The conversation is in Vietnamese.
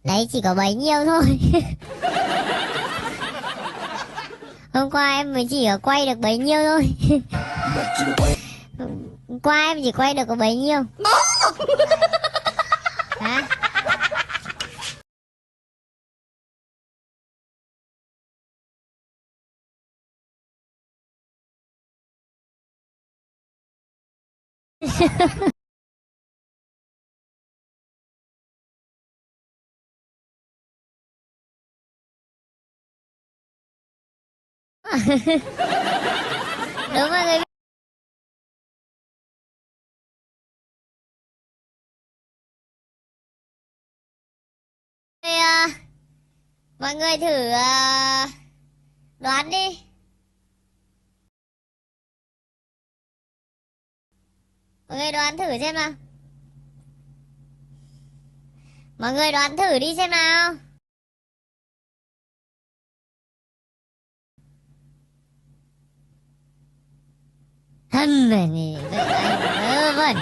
Đấy chỉ có bấy nhiêu thôi. Hôm qua em mới chỉ quay được bấy nhiêu thôi. Hôm qua em chỉ quay được có bấy nhiêu. Hả? Đúng mọi người. Mọi người thử đoán đi. Mọi người đoán thử xem nào. Mọi người đoán thử đi xem nào. Hâm, vớ vẩn.